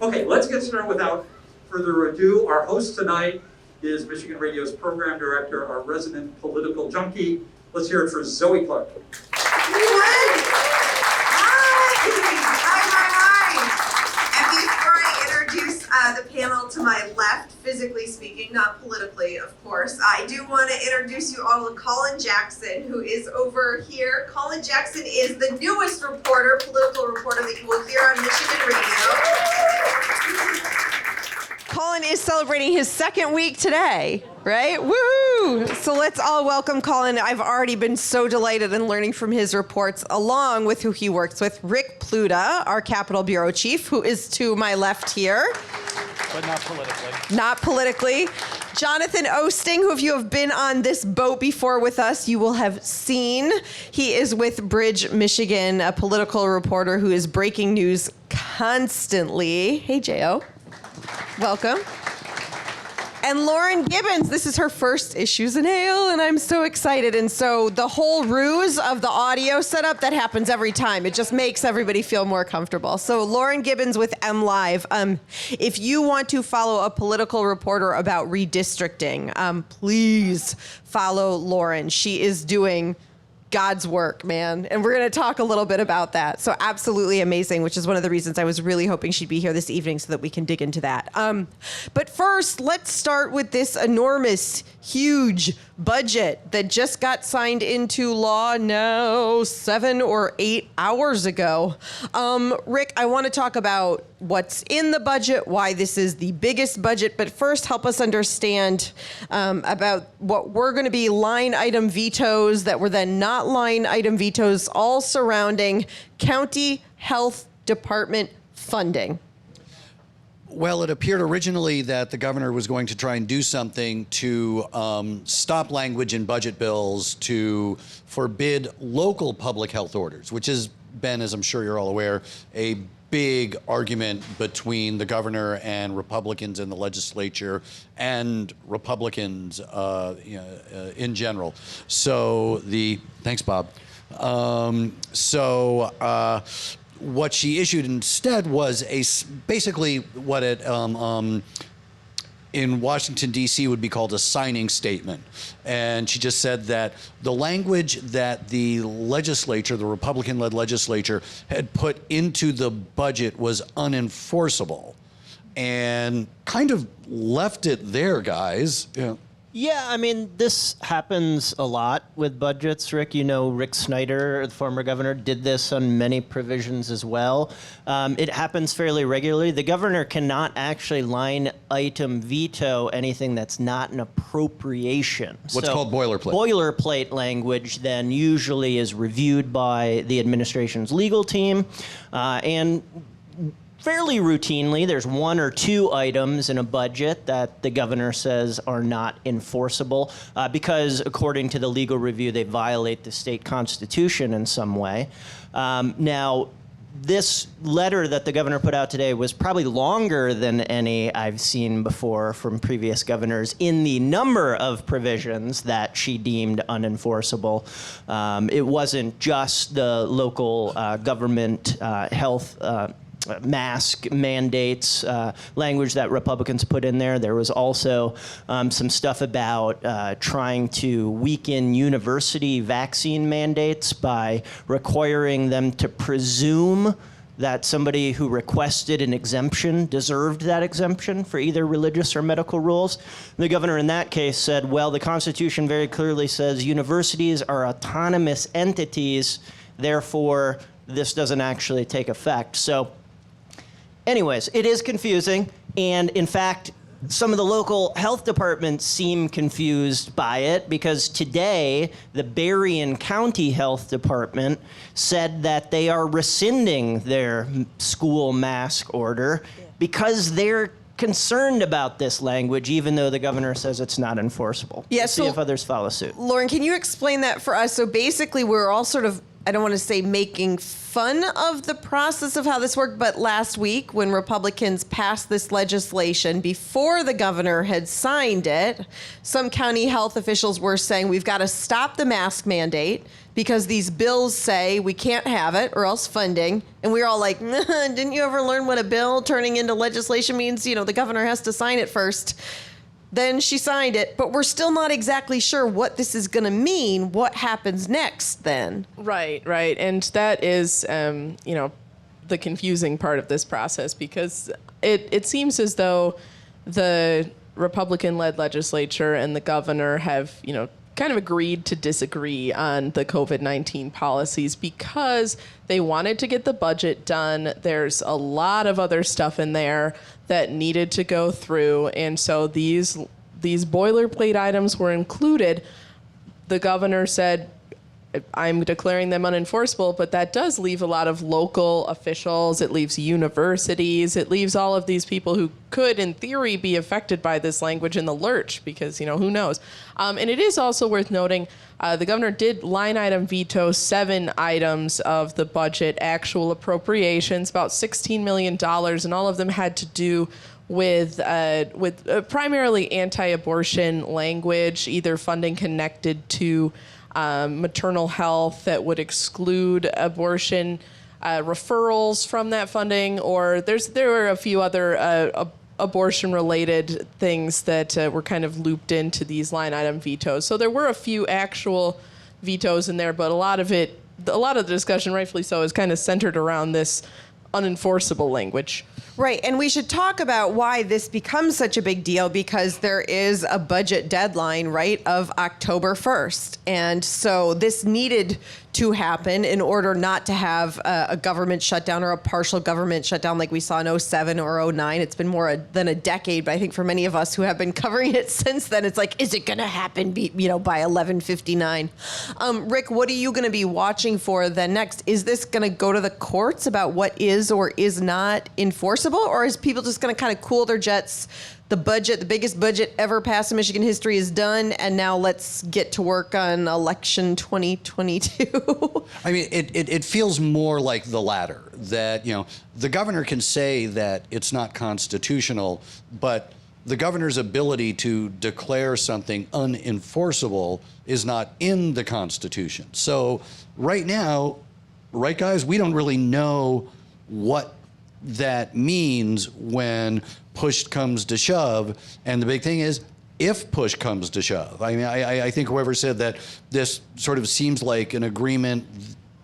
Okay, let's get started without further ado. Our host tonight is Michigan Radio's program director, our resident political junkie. Let's hear it for Zoe Clark. The panel to my left, physically speaking, not politically, of course. I do want to introduce you all to Colin Jackson, who is over here. Colin Jackson is the newest reporter, political reporter that you will hear on Michigan Radio. Colin is celebrating his second week today, right? Woohoo! So let's all welcome Colin. I've already been so delighted in learning from his reports, along with who he works with, Rick Pluta, our Capitol Bureau Chief, who is to my left here. But not politically. Not politically. Jonathan Osting, who if you have been on this boat before with us, you will have seen. He is with Bridge, Michigan, a political reporter who is breaking news constantly. Hey, J.O. Welcome. And Lauren Gibbons, this is her first Issues and Hail, and I'm so excited. And so the whole ruse of the audio setup, that happens every time. It just makes everybody feel more comfortable. So Lauren Gibbons with MLive. If you want to follow a political reporter about redistricting, please follow Lauren. She is doing God's work, man. And we're going to talk a little bit about that. So absolutely amazing, which is one of the reasons I was really hoping she'd be here this evening so that we can dig into that. But first, let's start with this enormous, huge budget that just got signed into law now 7 or 8 hours ago. Rick, I want to talk about what's in the budget, why this is the biggest budget, but first help us understand about what were going to be line item vetoes that were then not line item vetoes, all surrounding county health department funding. Well, it appeared originally that the governor was going to try and do something to stop language in budget bills to forbid local public health orders, which has been, as I'm sure you're all aware, a big argument between the governor and Republicans in the legislature and Republicans in general. So thanks, Bob. What she issued instead was basically what it in Washington, D.C. would be called a signing statement. And she just said that the language that the legislature, the Republican-led legislature, had put into the budget was unenforceable, and kind of left it there, guys. Yeah, I mean, this happens a lot with budgets, Rick. You know, Rick Snyder, the former governor, did this on many provisions as well. It happens fairly regularly. The governor cannot actually line item veto anything that's not an appropriation. What's called boilerplate. Boilerplate language then usually is reviewed by the administration's legal team, and fairly routinely, there's 1 or 2 items in a budget that the governor says are not enforceable because, according to the legal review, they violate the state constitution in some way. Now, this letter that the governor put out today was probably longer than any I've seen before from previous governors in the number of provisions that she deemed unenforceable. It wasn't just the local government health mask mandates, language that Republicans put in there. There was also some stuff about trying to weaken university vaccine mandates by requiring them to presume that somebody who requested an exemption deserved that exemption for either religious or medical rules. The governor in that case said, well, the Constitution very clearly says universities are autonomous entities, therefore this doesn't actually take effect. So anyways, it is confusing, and in fact, some of the local health departments seem confused by it because today, the Berrien County Health Department said that they are rescinding their school mask order because they're concerned about this language, even though the governor says it's not enforceable. Yeah, we'll see if others follow suit. Lauren, can you explain that for us? So basically, we're all sort of I don't want to say making fun of the process of how this worked, but last week when Republicans passed this legislation before the governor had signed it, some county health officials were saying we've got to stop the mask mandate because these bills say we can't have it or else funding. And we were all like, nah, didn't you ever learn what a bill turning into legislation means? The governor has to sign it first. Then she signed it, but we're still not exactly sure what this is going to mean. What happens next then? Right. And that is, the confusing part of this process, because it seems as though the Republican-led legislature and the governor have, kind of agreed to disagree on the COVID-19 policies because they wanted to get the budget done. There's a lot of other stuff in there that needed to go through, and so these boilerplate items were included. The governor said, I'm declaring them unenforceable, but that does leave a lot of local officials. It leaves universities. It leaves all of these people who could, in theory, be affected by this language in the lurch because, who knows? And it is also worth noting, the governor did line item veto 7 items of the budget, actual appropriations, about $16 million, and all of them had to do with primarily anti-abortion language, either funding connected to maternal health that would exclude abortion referrals from that funding, or there were a few other abortion-related things that were kind of looped into these line item vetoes. So there were a few actual vetoes in there, but a lot of the discussion, rightfully so, is kind of centered around this unenforceable language. Right, and we should talk about why this becomes such a big deal, because there is a budget deadline, right, of October 1st. And so this needed to happen in order not to have a government shutdown or a partial government shutdown like we saw in 07 or 09. It's been more than a decade, but I think for many of us who have been covering it since then, it's like, is it going to happen by 11:59? Rick, what are you going to be watching for then next? Is this going to go to the courts about what is or is not enforceable, or is people just going to kind of cool their jets? The biggest budget ever passed in Michigan history is done, and now let's get to work on election 2022. I mean, it feels more like the latter, that, the governor can say that it's not constitutional, but the governor's ability to declare something unenforceable is not in the Constitution. So right now, right, guys, we don't really know what that means when push comes to shove. And the big thing is, if push comes to shove. I mean, I think whoever said that this sort of seems like an agreement,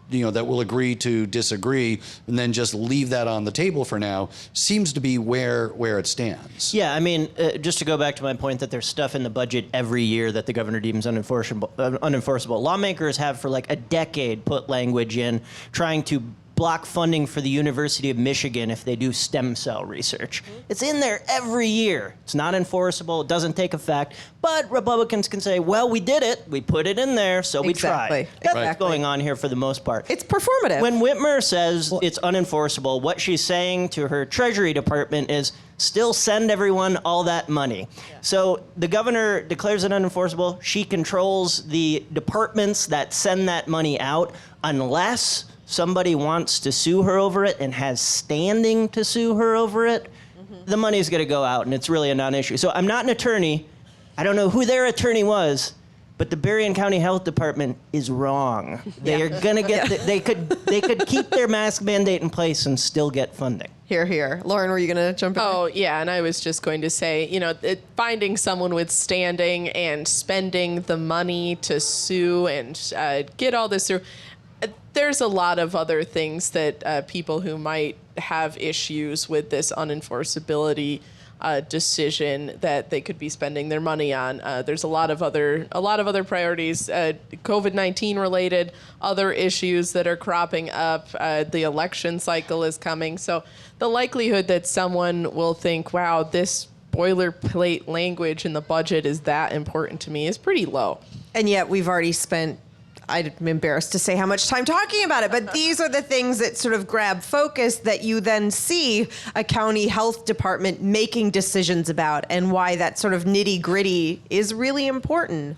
that will agree to disagree and then just leave that on the table for now, seems to be where it stands. Yeah, I mean, just to go back to my point that there's stuff in the budget every year that the governor deems unenforceable. Lawmakers have for like a decade put language in trying to block funding for the University of Michigan if they do stem cell research. It's in there every year. It's not enforceable. It doesn't take effect. But Republicans can say, well, we did it. We put it in there, so we tried. That's what's going on here for the most part. It's performative. When Whitmer says it's unenforceable, what she's saying to her Treasury Department is still send everyone all that money. Yeah. So the governor declares it unenforceable. She controls the departments that send that money out unless somebody wants to sue her over it and has standing to sue her over it, the money's going to go out, and it's really a non-issue. So I'm not an attorney. I don't know who their attorney was, but the Berrien County Health Department is wrong. They are going to get. They could keep their mask mandate in place and still get funding. Here. Lauren, were you going to jump in? Oh, yeah, and I was just going to say, finding someone with standing and spending the money to sue and get all this through. There's a lot of other things that people who might have issues with this unenforceability decision that they could be spending their money on. There's a lot of other priorities, COVID-19 related, other issues that are cropping up. The election cycle is coming, so the likelihood that someone will think, "Wow, this boilerplate language in the budget is that important to me," is pretty low. And yet, we've already spent, I'm embarrassed to say how much time talking about it, but these are the things that sort of grab focus that you then see a county health department making decisions about, and why that sort of nitty gritty is really important.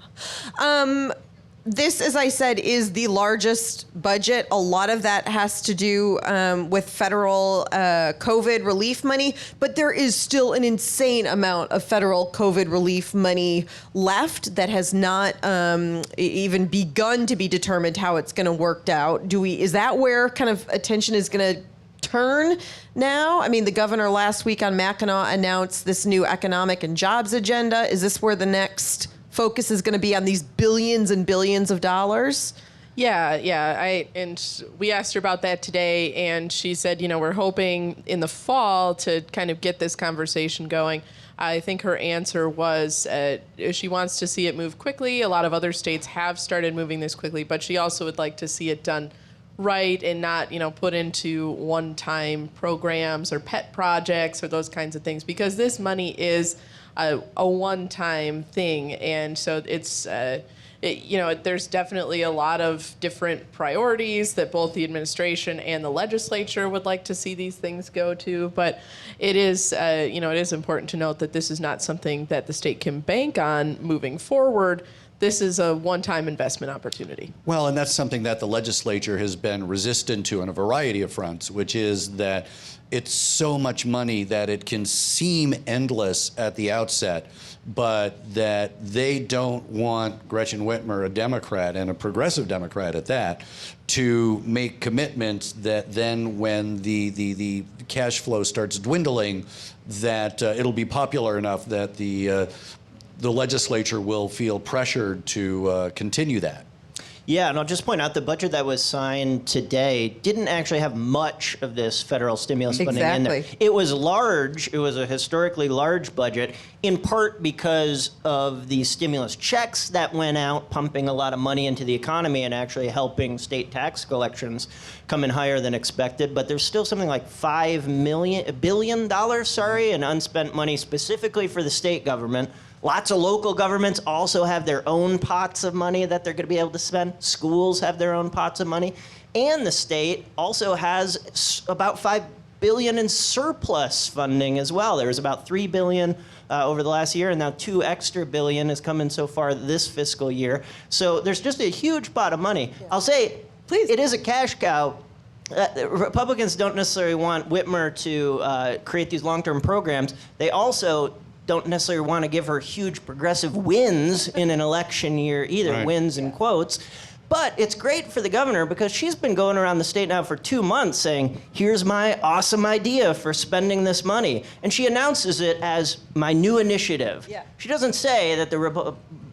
this, as I said, is the largest budget. A lot of that has to do with federal COVID relief money, but there is still an insane amount of federal COVID relief money left that has not even begun to be determined how it's going to work out. Is that where kind of attention is going to turn now? I mean, the governor last week on Mackinac announced this new economic and jobs agenda. Is this where the next focus is going to be, on these billions and billions of dollars? Yeah. And we asked her about that today, and she said, we're hoping in the fall to kind of get this conversation going. I think her answer was she wants to see it move quickly. A lot of other states have started moving this quickly, but she also would like to see it done right and not, put into one-time programs or pet projects or those kinds of things, because this money is a one-time thing. And so it's, there's definitely a lot of different priorities that both the administration and the legislature would like to see these things go to. But it is, it is important to note that this is not something that the state can bank on moving forward. This is a one-time investment opportunity. Well, and that's something that the legislature has been resistant to on a variety of fronts, which is that it's so much money that it can seem endless at the outset, but that they don't want Gretchen Whitmer, a Democrat and a progressive Democrat at that, to make commitments that then when the cash flow starts dwindling, that it'll be popular enough that the legislature will feel pressured to continue that. Yeah, and I'll just point out the budget that was signed today didn't actually have much of this federal stimulus funding in there. It was large. It was a historically large budget, in part because of the stimulus checks that went out, pumping a lot of money into the economy and actually helping state tax collections come in higher than expected. But there's still something like $5 billion in unspent money specifically for the state government. Lots of local governments also have their own pots of money that they're going to be able to spend. Schools have their own pots of money. And the state also has about $5 billion in surplus funding as well. There was about $3 billion over the last year, and now $2 extra billion has come in so far this fiscal year. So there's just a huge pot of money. Yeah. I'll say, please, it is a cash cow. Republicans don't necessarily want Whitmer to create these long-term programs. They also don't necessarily want to give her huge progressive wins in an election year either, right. Wins in quotes. But it's great for the governor because she's been going around the state now for 2 months saying, here's my awesome idea for spending this money. And she announces it as my new initiative. Yeah. She doesn't say that the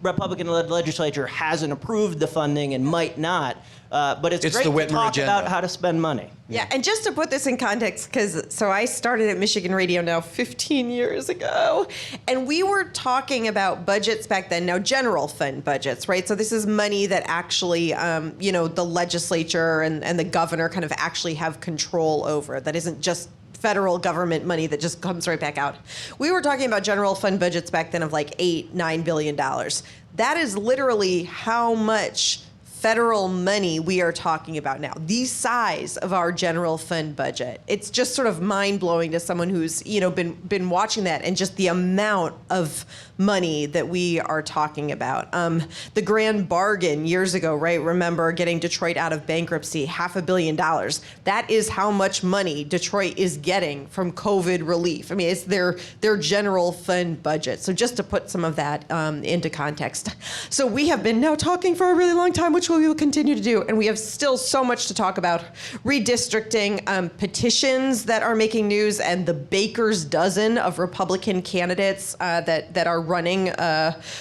Republican-led legislature hasn't approved the funding and might not. But it's great to talk about how to spend money. Yeah, and just to put this in context, so I started at Michigan Radio now 15 years ago, and we were talking about budgets back then, now general fund budgets, right? So this is money that actually, the legislature and the governor kind of actually have control over. That isn't just federal government money that just comes right back out. We were talking about general fund budgets back then of like $8-9 billion. That is literally how much federal money we are talking about now, the size of our general fund budget. It's just sort of mind-blowing to someone who's, been watching that, and just the amount of money that we are talking about. The grand bargain years ago, right? Remember getting Detroit out of bankruptcy, $500 million. That is how much money Detroit is getting from COVID relief. I mean, it's their general fund budget. So just to put some of that into context. So we have been now talking for a really long time, which we will continue to do, and we have still so much to talk about. Redistricting, petitions that are making news, and the baker's dozen of Republican candidates that are running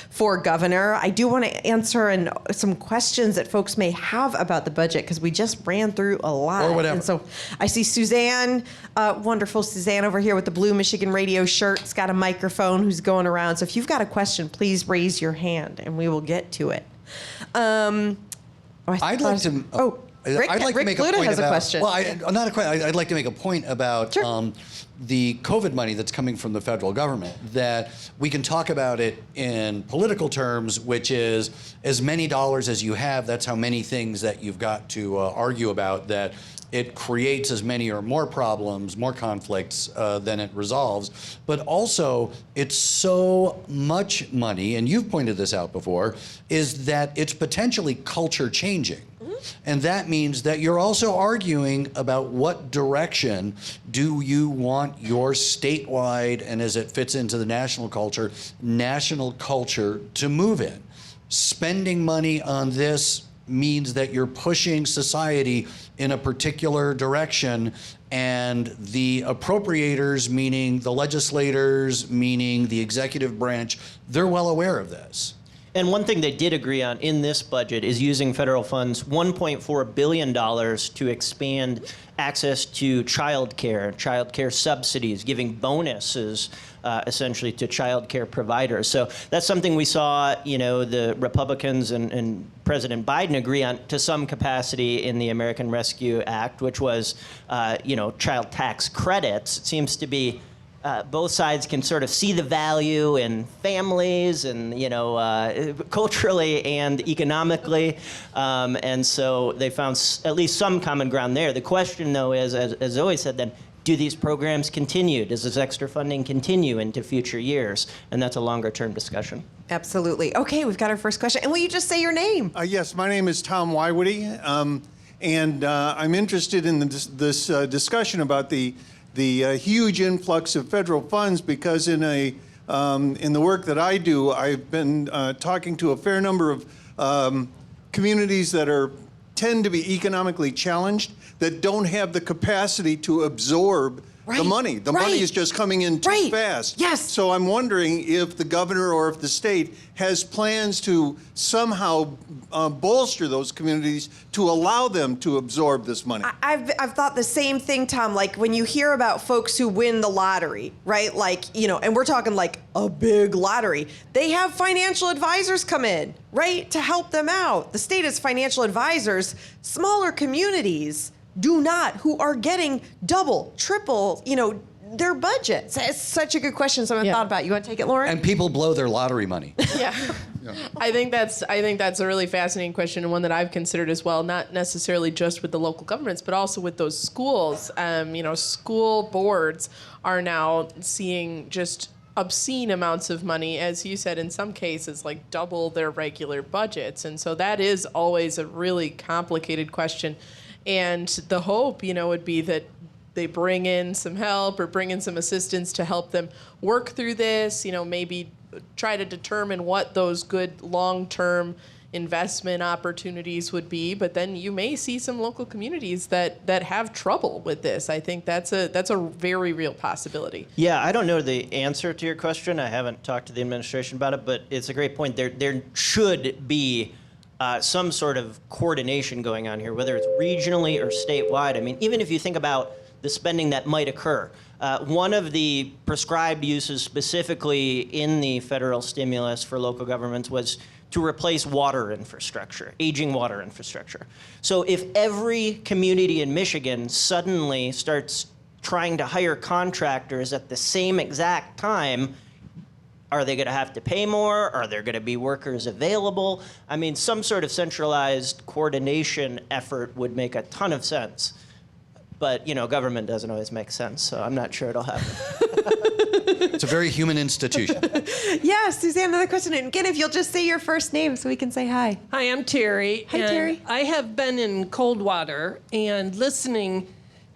for governor. I do want to answer some questions that folks may have about the budget, because we just ran through a lot. Or whatever. And so I see Suzanne, wonderful Suzanne over here with the blue Michigan Radio shirt. It's got a microphone who's going around. So if you've got a question, please raise your hand and we will get to it. I'd like to make a point has about, a question. Well, not a question. I'd like to make a point about sure. the COVID money that's coming from the federal government, that we can talk about it in political terms, which is as many dollars as you have, that's how many things that you've got to argue about, that it creates as many or more problems, more conflicts than it resolves. But also, it's so much money, and you've pointed this out before, is that it's potentially culture changing. And that means that you're also arguing about what direction do you want your statewide, and as it fits into the national culture to move in. Spending money on this means that you're pushing society in a particular direction, and the appropriators, meaning the legislators, meaning the executive branch, they're well aware of this. And one thing they did agree on in this budget is using federal funds, $1.4 billion, to expand access to childcare subsidies, giving bonuses essentially to childcare providers. So that's something we saw, the Republicans and President Biden agree on to some capacity in the American Rescue Act, which was, child tax credits. It seems to be both sides can sort of see the value in families and, culturally and economically. And so they found at least some common ground there. The question, though, is, as Zoe said, then, do these programs continue? Does this extra funding continue into future years? And that's a longer-term discussion. Absolutely. Okay, we've got our first question. And will you just say your name? Yes, my name is Tom Wywitty, and I'm interested in this discussion about the huge influx of federal funds, because in the work that I do, I've been talking to a fair number of communities that tend to be economically challenged, that don't have the capacity to absorb the money. The money is just coming in too fast. Yes. So I'm wondering if the governor or if the state has plans to somehow bolster those communities to allow them to absorb this money. I've thought the same thing, Tom. Like when you hear about folks who win the lottery, right? Like, and we're talking like a big lottery. They have financial advisors come in, right? To help them out. The state has financial advisors. Smaller communities do not, who are getting double, triple, their budgets. It's such a good question. Someone thought about. You want to take it, Lauren? And people blow their lottery money. Yeah. I think that's a really fascinating question, and one that I've considered as well, not necessarily just with the local governments, but also with those schools. School boards are now seeing just obscene amounts of money, as you said, in some cases, like double their regular budgets. And so that is always a really complicated question. And the hope, would be that they bring in some help or bring in some assistance to help them work through this, maybe try to determine what those good long-term investment opportunities would be. But then you may see some local communities that have trouble with this. I think that's a very real possibility. Yeah, I don't know the answer to your question. I haven't talked to the administration about it, but it's a great point. There should be some sort of coordination going on here, whether it's regionally or statewide. I mean, even if you think about the spending that might occur, one of the prescribed uses specifically in the federal stimulus for local governments was to replace water infrastructure, aging water infrastructure. So if every community in Michigan suddenly starts trying to hire contractors at the same exact time, are they going to have to pay more? Are there going to be workers available? I mean, some sort of centralized coordination effort would make a ton of sense. But, government doesn't always make sense, so I'm not sure it'll happen. It's a very human institution. Yeah, Suzanne, another question. And again, if you'll just say your first name so we can say hi. Hi, I'm Terry. Hi, Terry. I have been in Coldwater and listening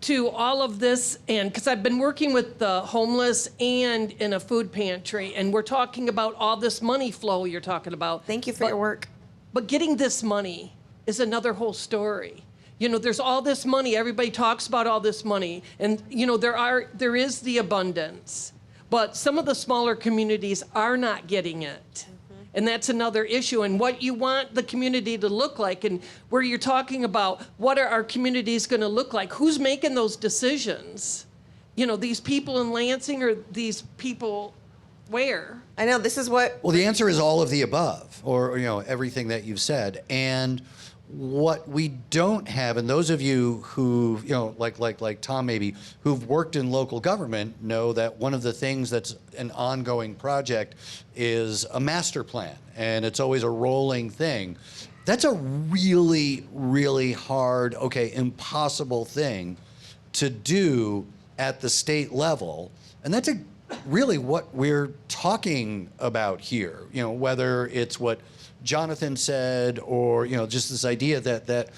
to all of this, and because I've been working with the homeless and in a food pantry, and we're talking about all this money flow you're talking about. Thank you for your work. But getting this money is another whole story. There's all this money. Everybody talks about all this money, and there is the abundance, but some of the smaller communities are not getting it. And that's another issue. And what you want the community to look like, and where you're talking about what are our communities going to look like, who's making those decisions? These people in Lansing or these people where? I know, this is what... Well, the answer is all of the above, or everything that you've said. And What we don't have, and those of you who, like Tom maybe, who've worked in local government know that one of the things that's an ongoing project is a master plan, and it's always a rolling thing. That's a really, really hard, impossible thing to do at the state level, and that's really what we're talking about here. Whether it's what Jonathan said, or just this idea that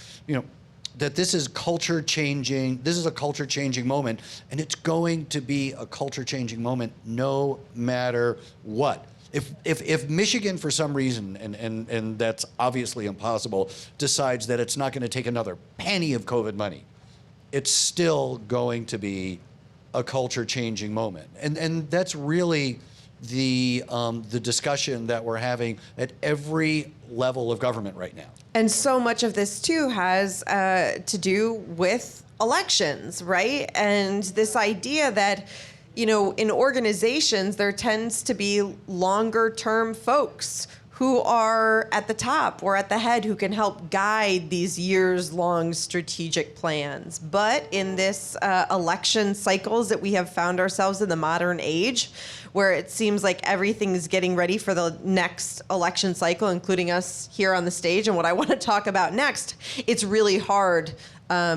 this is culture changing. This is a culture changing moment, and it's going to be a culture changing moment no matter what. If Michigan, for some reason, and that's obviously impossible, decides that it's not going to take another penny of COVID money, it's still going to be a culture changing moment, and that's really the discussion that we're having at every level of government right now. And so much of this, too, has to do with elections, right? And this idea that, in organizations, there tends to be longer-term folks who are at the top or at the head who can help guide these years-long strategic plans. But in this election cycles that we have found ourselves in the modern age, where it seems like everything is getting ready for the next election cycle, including us here on the stage, and what I want to talk about next, it's really hard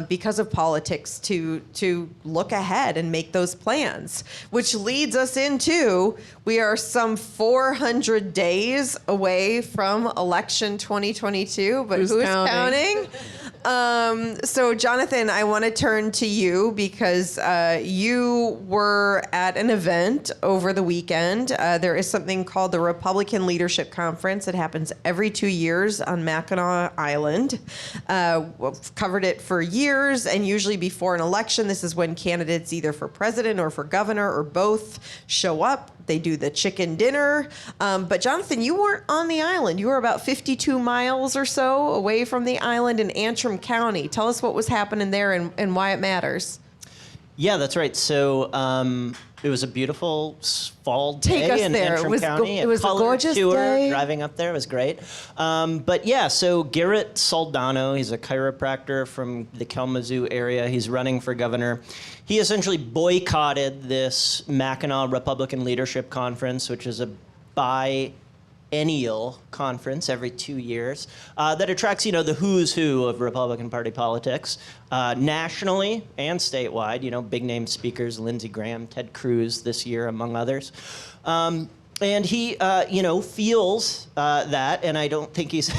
because of politics to look ahead and make those plans, which leads us into, we are some 400 days away from election 2022, but who's counting? So Jonathan, I want to turn to you because you were at an event over the weekend. There is something called the Republican Leadership Conference. It happens every 2 years on Mackinac Island. We've covered it for years, and usually before an election, this is when candidates either for president or for governor or both show up. They do the chicken dinner. But Jonathan, you weren't on the island. You were about 52 miles or so away from the island in Antrim County. Tell us what was happening there and why it matters. Yeah, that's right. So it was a beautiful fall day in Antrim County. It was a gorgeous day. Driving up there was great. But yeah, so Garrett Soldano, he's a chiropractor from the Kalamazoo area. He's running for governor. He essentially boycotted this Mackinac Republican Leadership Conference, which is a biennial conference every 2 years that attracts, the who's who of Republican Party politics, nationally and statewide. Big name speakers, Lindsey Graham, Ted Cruz this year, among others. And he, feels that, and I don't think he's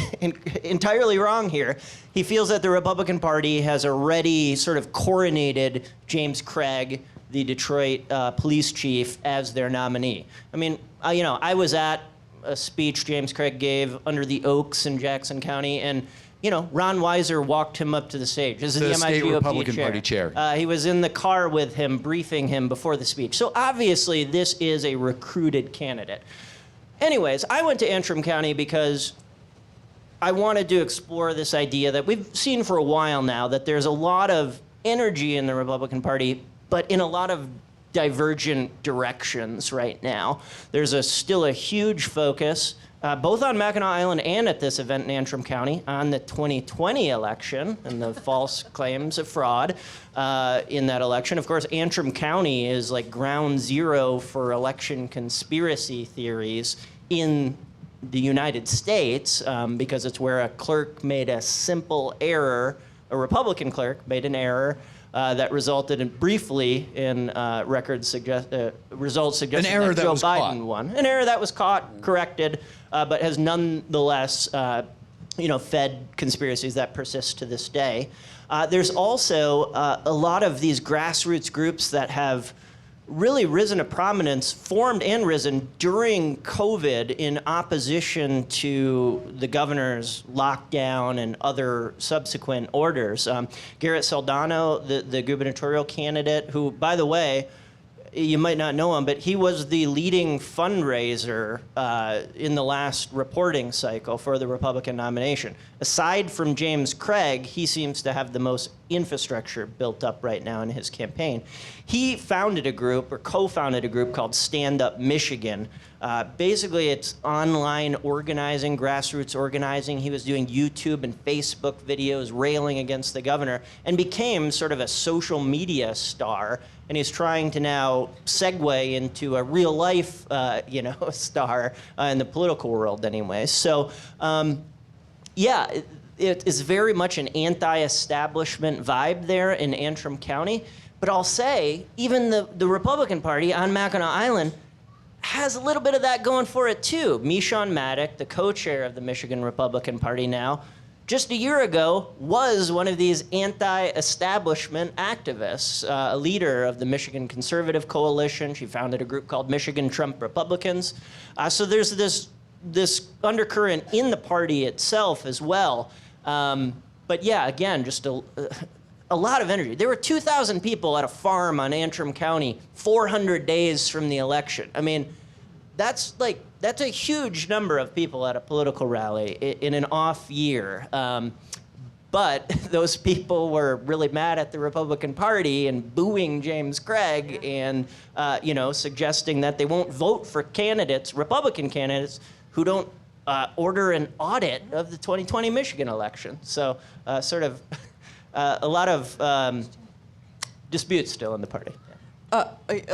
entirely wrong here, he feels that the Republican Party has already sort of coronated James Craig, the Detroit police chief, as their nominee. I mean, I was at a speech James Craig gave under the Oaks in Jackson County, and Ron Weiser walked him up to the stage. This is the state MIGOP Republican Party chair. He was in the car with him, briefing him before the speech. So obviously, this is a recruited candidate. Anyways, I went to Antrim County because I wanted to explore this idea that we've seen for a while now, that there's a lot of energy in the Republican Party, but in a lot of divergent directions right now. There's still a huge focus, both on Mackinac Island and at this event in Antrim County, on the 2020 election and the false claims of fraud in that election. Of course, Antrim County is like ground zero for election conspiracy theories in the United States because it's where a clerk made a simple error, a Republican clerk made an error that resulted briefly in results suggesting that Joe Biden won. An error that was caught, corrected, but has nonetheless, fed conspiracies that persist to this day. There's also a lot of these grassroots groups that have really risen to prominence, formed and risen during COVID in opposition to the governor's lockdown and other subsequent orders. Garrett Soldano, the gubernatorial candidate, who, by the way, you might not know him, but he was the leading fundraiser in the last reporting cycle for the Republican nomination. Aside from James Craig, he seems to have the most infrastructure built up right now in his campaign. He founded a group, or co-founded a group called Stand Up Michigan. Basically, it's online organizing, grassroots organizing. He was doing YouTube and Facebook videos railing against the governor and became sort of a social media star. And he's trying to now segue into a real life, star in the political world anyway. So, yeah, it is very much an anti-establishment vibe there in Antrim County. But I'll say, even the Republican Party on Mackinac Island has a little bit of that going for it too. Michon Maddock, the co-chair of the Michigan Republican Party now, just a year ago was one of these anti-establishment activists, a leader of the Michigan Conservative Coalition. She founded a group called Michigan Trump Republicans. So there's this undercurrent in the party itself as well. But yeah, again, just a lot of energy. There were 2,000 people at a farm on Antrim County 400 days from the election. I mean, that's a huge number of people at a political rally in an off year. But those people were really mad at the Republican Party and booing James Craig and, suggesting that they won't vote for candidates, Republican candidates, who don't order an audit of the 2020 Michigan election. So a lot of disputes still in the party.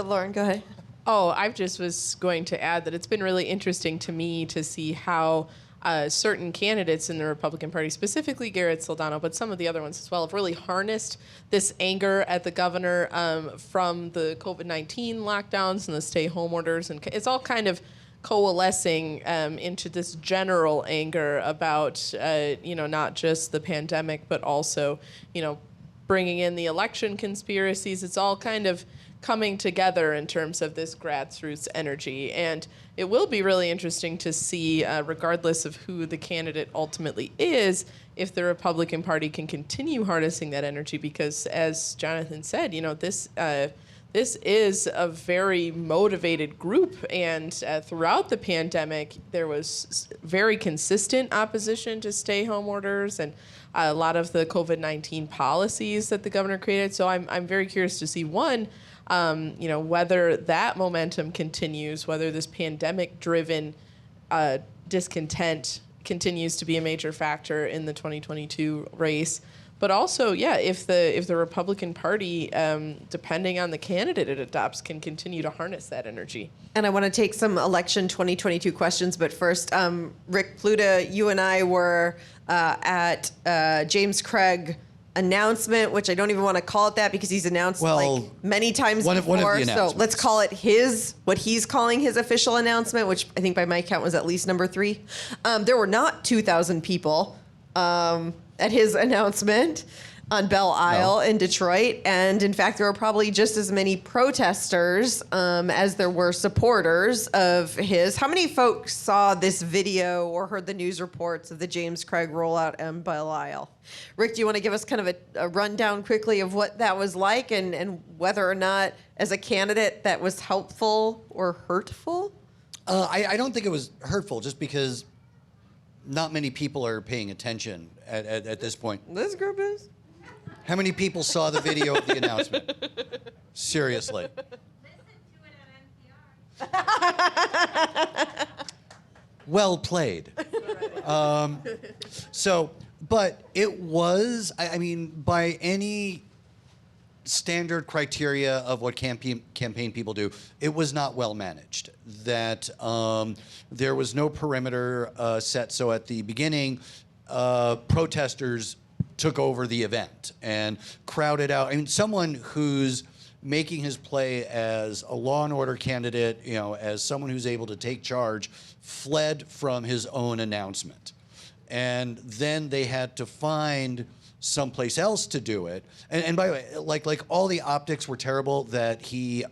Lauren, go ahead. Oh, I just was going to add that it's been really interesting to me to see how certain candidates in the Republican Party, specifically Garrett Soldano, but some of the other ones as well, have really harnessed this anger at the governor from the COVID-19 lockdowns and the stay-home orders. And it's all kind of coalescing into this general anger about, not just the pandemic, but also, bringing in the election conspiracies. It's all kind of coming together in terms of this grassroots energy. And it will be really interesting to see, regardless of who the candidate ultimately is, if the Republican Party can continue harnessing that energy. Because as Jonathan said, this is a very motivated group, and throughout the pandemic, there was very consistent opposition to stay-home orders and a lot of the COVID-19 policies that the governor created. So I'm very curious to see, one, whether that momentum continues, whether this pandemic-driven discontent continues to be a major factor in the 2022 race. But also, if the Republican Party, depending on the candidate it adopts, can continue to harness that energy. And I want to take some election 2022 questions, but first, Rick Pluta, you and I were at James Craig announcement, which I don't even want to call it that because he's announced many times before. So let's call it what he's calling his official announcement, which I think by my count was at least number 3. There were not 2,000 people at his announcement on Belle Isle in Detroit. And in fact, there were probably just as many protesters as there were supporters of his. How many folks saw this video or heard the news reports of the James Craig rollout on Belle Isle? Rick, do you want to give us kind of a rundown quickly of what that was like and whether or not, as a candidate, that was helpful or hurtful? I don't think it was hurtful, just because not many people are paying attention at this point. This group is? How many people saw the video of the announcement? Seriously. Listen to it on NPR. Well played. But it was, I mean, by any standard criteria of what campaign people do, it was not well managed. That there was no perimeter set. So at the beginning, protesters took over the event and crowded out. I mean, someone who's making his play as a law and order candidate, as someone who's able to take charge, fled from his own announcement. And then they had to find someplace else to do it. And by the way, like all the optics were terrible, that he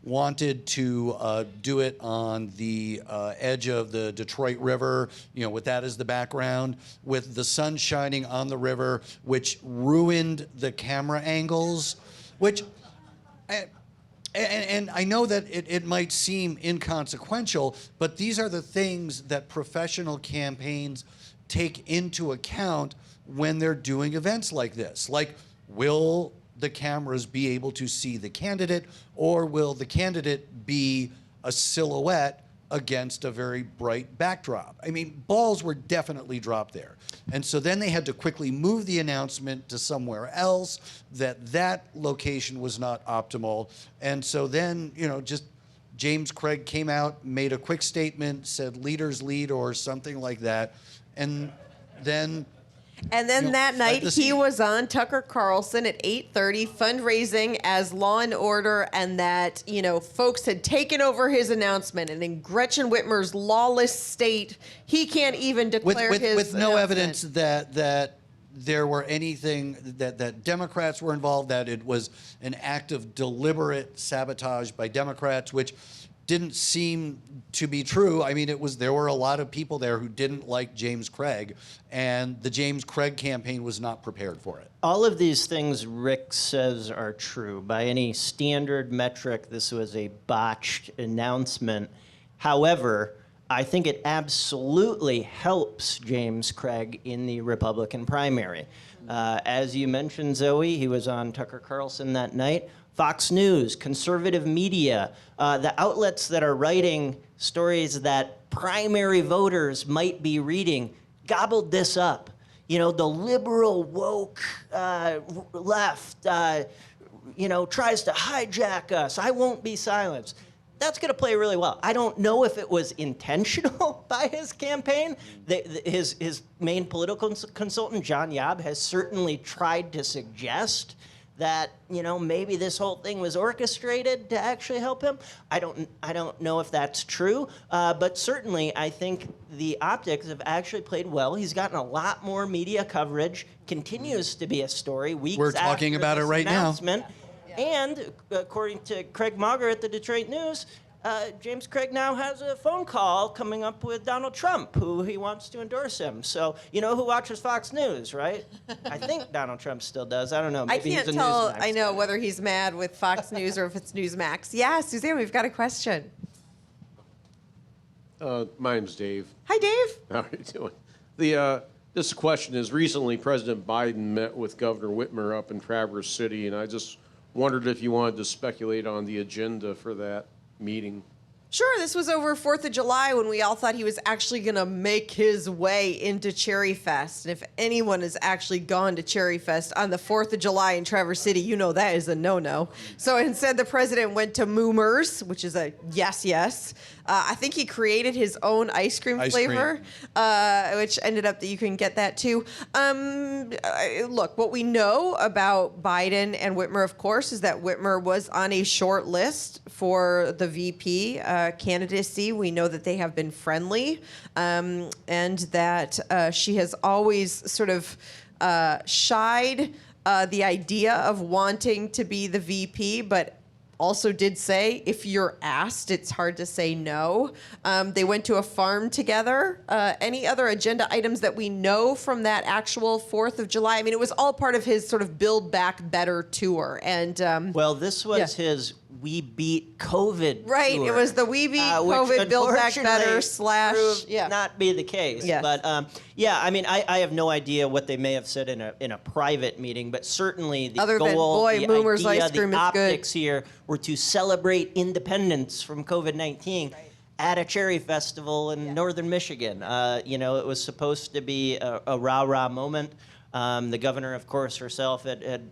wanted to do it on the edge of the Detroit River, with that as the background, with the sun shining on the river, which ruined the camera angles, which, and I know that it might seem inconsequential, but these are the things that professional campaigns take into account when they're doing events like this. Like, will the cameras be able to see the candidate, or will the candidate be a silhouette against a very bright backdrop? I mean, balls were definitely dropped there. And so then they had to quickly move the announcement to somewhere else, that location was not optimal. And so then, just James Craig came out, made a quick statement, said leaders lead or something like that. And then that night, he was on Tucker Carlson at 8:30 fundraising as Law and Order, and that, folks had taken over his announcement. And in Gretchen Whitmer's lawless state, he can't even declare his with no announcement. evidence that there were anything, that Democrats were involved, that it was an act of deliberate sabotage by Democrats, which didn't seem to be true. I mean, there were a lot of people there who didn't like James Craig, and the James Craig campaign was not prepared for it. All of these things Rick says are true. By any standard metric, this was a botched announcement. However, I think it absolutely helps James Craig in the Republican primary. As you mentioned, Zoe, he was on Tucker Carlson that night. Fox News, conservative media, the outlets that are writing stories that primary voters might be reading, gobbled this up. The liberal woke left, tries to hijack us. I won't be silenced. That's going to play really well. I don't know if it was intentional by his campaign. His main political consultant, John Yob, has certainly tried to suggest that maybe this whole thing was orchestrated to actually help him. I don't know if that's true, but certainly I think the optics have actually played well. He's gotten a lot more media coverage. Continues to be a story weeks. We're talking after about this it right now. announcement. And according to Craig Mauger at the Detroit News, James Craig now has a phone call coming up with Donald Trump, who he wants to endorse him. So you know who watches Fox News, right? I think Donald Trump still does. I don't know. Maybe I can't he's a tell, Newsmax I know, guy. whether he's mad with Fox News or if it's Newsmax. Yeah, Suzanne, we've got a question. My name's Dave. Hi, Dave. How are you doing? This question is, recently President Biden met with Governor Whitmer up in Traverse City, and I just wondered if you wanted to speculate on the agenda for that meeting. Sure, this was over 4th of July when we all thought he was actually going to make his way into Cherry Fest. And if anyone has actually gone to Cherry Fest on the 4th of July in Traverse City, you know that is a no-no. So instead, the president went to Moomers, which is a yes. I think he created his own ice cream flavor, which ended up that you can get that too. Look, what we know about Biden and Whitmer, of course, is that Whitmer was on a short list for the VP candidacy. We know that they have been friendly, and that she has always sort of shied the idea of wanting to be the VP, but also did say, if you're asked, it's hard to say no. They went to a farm together. Any other agenda items that we know from that actual 4th of July? I mean, it was all part of his sort of Build Back Better tour. And Well, this was his We Beat COVID right, tour, it was the We Beat COVID which Build Back Better proved / not be the case. Yes. But I mean, I have no idea what they may have said in a private meeting, but certainly the Other than, goal, boy, the Moomer's idea, ice cream the is good. optics here were to celebrate independence from COVID-19. At a cherry festival in northern Michigan. It was supposed to be a rah-rah moment. The governor, of course, herself had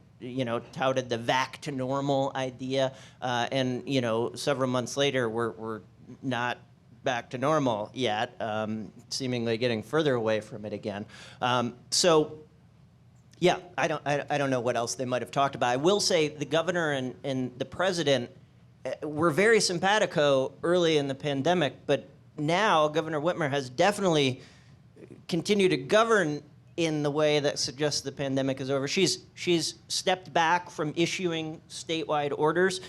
touted the back to normal idea. And several months later, we're not back to normal yet, seemingly getting further away from it again. Yeah, I don't know what else they might have talked about. I will say the governor and the president were very simpatico early in the pandemic, but now Governor Whitmer has definitely continued to govern in the way that suggests the pandemic is over. She's stepped back from issuing statewide orders.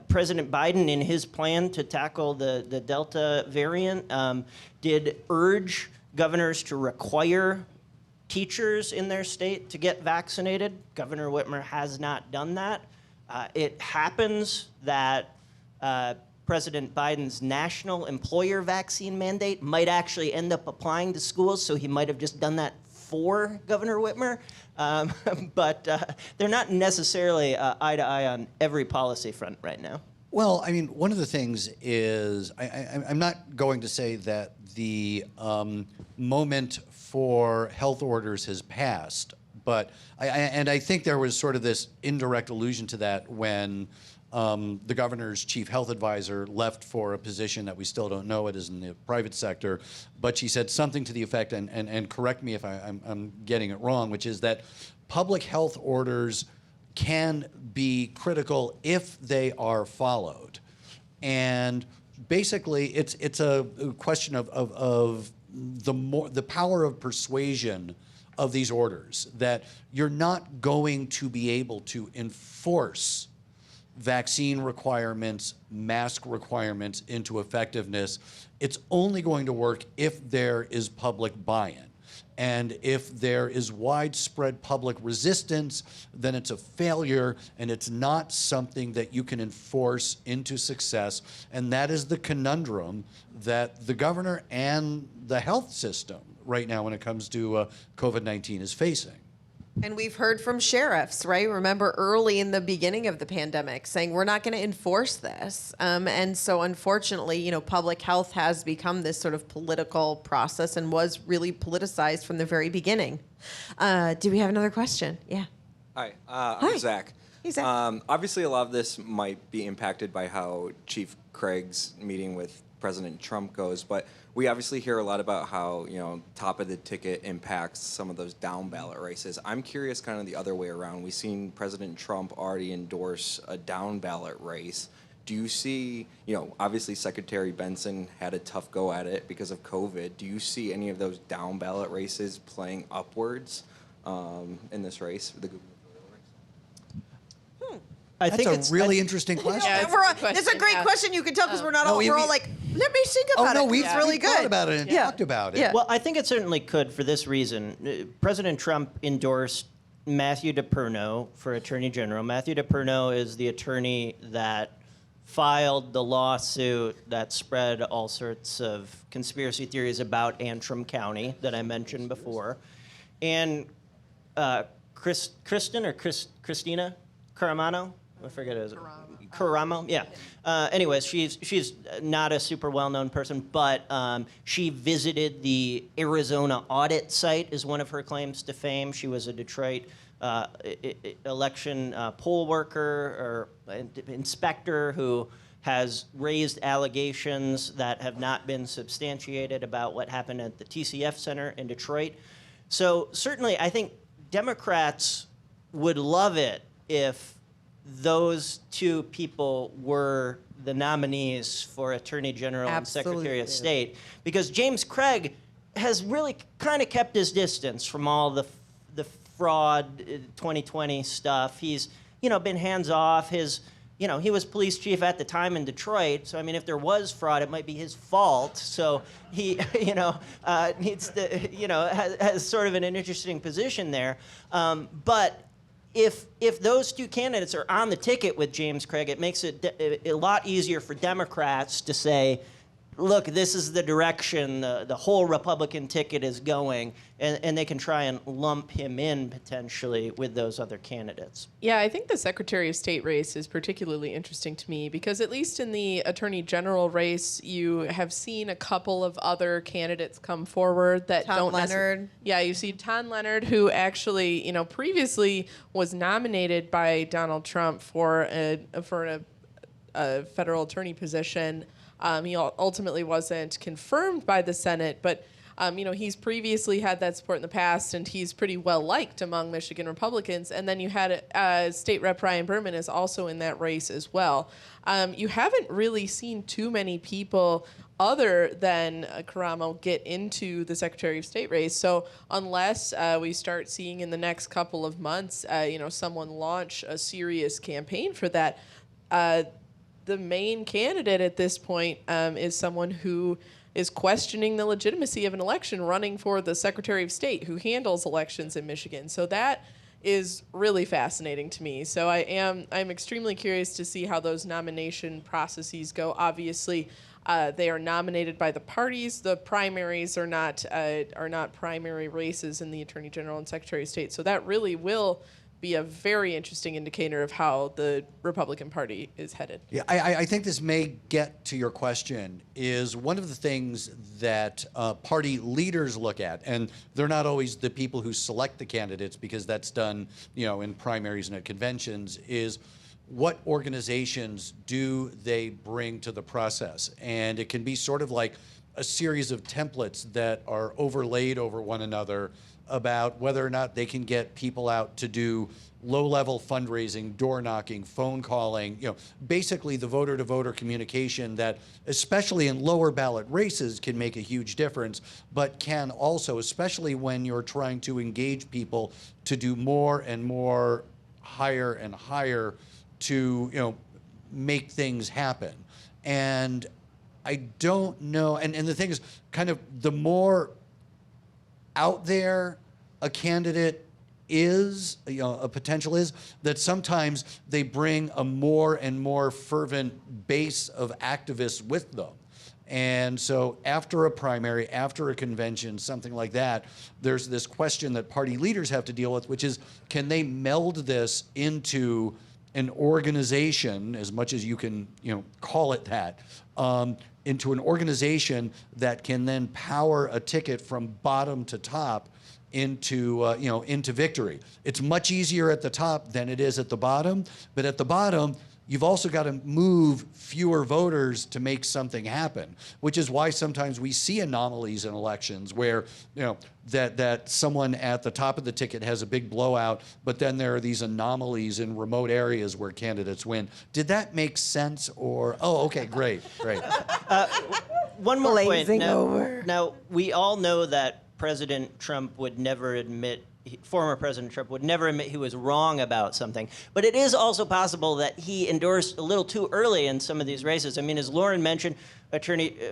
President Biden, in his plan to tackle the Delta variant, did urge governors to require teachers in their state to get vaccinated. Governor Whitmer has not done that. It happens that President Biden's national employer vaccine mandate might actually end up applying to schools, so he might have just done that for Governor Whitmer, but they're not necessarily eye to eye on every policy front right now. Well, I mean, one of the things is I'm not going to say that the moment for health orders has passed, but I think there was sort of this indirect allusion to that when the governor's chief health advisor left for a position that we still don't know it is in the private sector, but she said something to the effect, and correct me if I'm getting it wrong, which is that public health orders can be critical if they are followed. And basically, it's a question of the power of persuasion of these orders, that you're not going to be able to enforce vaccine requirements, mask requirements into effectiveness. It's only going to work if there is public buy-in. And if there is widespread public resistance, then it's a failure, and it's not something that you can enforce into success. And that is the conundrum that the governor and the health system right now when it comes to COVID-19 is facing. And we've heard from sheriffs, right? Remember early in the beginning of the pandemic saying we're not going to enforce this. And so unfortunately, public health has become this sort of political process and was really politicized from the very beginning. Do we have another question? Yeah. Hi, Hi. I'm Zach. Hey, Zach. Obviously, a lot of this might be impacted by how Chief Craig's meeting with President Trump goes, but we obviously hear a lot about how, top of the ticket impacts some of those down ballot races. I'm curious kind of the other way around. We've seen President Trump already endorse a down ballot race. Do you see, obviously Secretary Benson had a tough go at it because of COVID. Do you see any of those down ballot races playing upwards in this race? I think That's a really interesting question. Yeah, it's a good question, It's a great yeah. question. You can tell because we're not No, all, we- we're all like, let me think Oh, about no, it. we've It's really thought good. about it and Yeah. talked about it. Yeah. Well, I think it certainly could for this reason. President Trump endorsed Matthew Diperno for Attorney General. Matthew Diperno is the attorney that filed the lawsuit that spread all sorts of conspiracy theories about Antrim County that I mentioned before. And Christina Caramano? I forget it. Caramo, yeah. Anyways, she's not a super well-known person, but she visited the Arizona audit site is one of her claims to fame. She was a Detroit election poll worker or inspector who has raised allegations that have not been substantiated about what happened at the TCF Center in Detroit. So certainly, I think Democrats would love it if those two people were the nominees for Attorney General and Secretary of State, because James Craig has really kind of kept his distance from all the fraud 2020 stuff. He's been hands off. He was police chief at the time in Detroit, so I mean, if there was fraud, it might be his fault. So he needs to has sort of an interesting position there, but. If those two candidates are on the ticket with James Craig, it makes it a lot easier for Democrats to say, look, this is the direction the whole Republican ticket is going, and they can try and lump him in potentially with those other candidates. Yeah, I think the Secretary of State race is particularly interesting to me because at least in the Attorney General race, you have seen a couple of other candidates come forward that Tom Leonard. Yeah, you see Tom Leonard, who actually, previously was nominated by Donald Trump for a federal attorney position. He ultimately wasn't confirmed by the Senate, but he's previously had that support in the past, and he's pretty well liked among Michigan Republicans. And then you had State Rep Brian Berman is also in that race as well. You haven't really seen too many people other than Caramo get into the Secretary of State race. So unless we start seeing in the next couple of months, someone launch a serious campaign for that, the main candidate at this point is someone who is questioning the legitimacy of an election, running for the Secretary of State who handles elections in Michigan. So that is really fascinating to me. So I'm extremely curious to see how those nomination processes go. Obviously, They are nominated by the parties. The primaries are not primary races in the Attorney General and Secretary of State. So that really will be a very interesting indicator of how the Republican Party is headed. Yeah, I think this may get to your question, is one of the things that party leaders look at, and they're not always the people who select the candidates because that's done, in primaries and at conventions, is what organizations do they bring to the process? And it can be sort of like a series of templates that are overlaid over one another about whether or not they can get people out to do low-level fundraising, door knocking, phone calling, basically the voter-to-voter communication that, especially in lower ballot races, can make a huge difference, but can also, especially when you're trying to engage people to do more and more, higher and higher, to make things happen. And I don't know, and the thing is, kind of the more out there a candidate is, a potential is, that sometimes they bring a more and more fervent base of activists with them. And so after a primary, after a convention, something like that, there's this question that party leaders have to deal with, which is, can they meld this into an organization, as much as you can, call it that, into an organization that can then power a ticket from bottom to top into victory. It's much easier at the top than it is at the bottom, but at the bottom, you've also got to move fewer voters to make something happen, which is why sometimes we see anomalies in elections where, that someone at the top of the ticket has a big blowout, but then there are these anomalies in remote areas where candidates win. Did that make sense? Or, oh, okay, great. One more point. Blazing over. Now, we all know that President Trump would never admit, former President Trump would never admit he was wrong about something. But it is also possible that he endorsed a little too early in some of these races. I mean, as Lauren mentioned,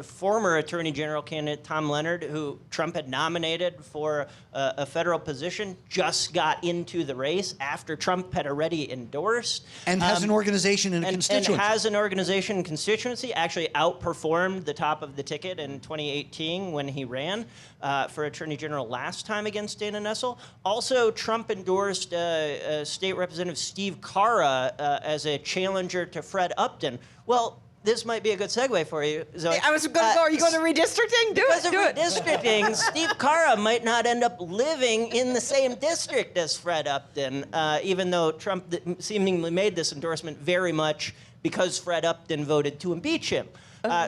former Attorney General candidate Tom Leonard, who Trump had nominated for a federal position, just got into the race after Trump had already endorsed. And has an organization and a constituency. And has an organization and constituency, actually outperformed the top of the ticket in 2018 when he ran for Attorney General last time against Dana Nessel. Also, Trump endorsed State Representative Steve Carra as a challenger to Fred Upton. Well, this might be a good segue for you, Zoe. I was going to go, are you going to redistricting? Do Because it, of do it. redistricting, Steve Carra might not end up living in the same district as Fred Upton, even though Trump seemingly made this endorsement very much because Fred Upton voted to impeach him.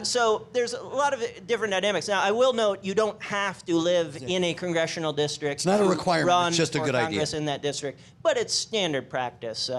So there's a lot of different dynamics. Now, I will note you don't have to live in a congressional district. It's not a requirement. Run It's just a for good idea. Congress in that district, but it's standard practice.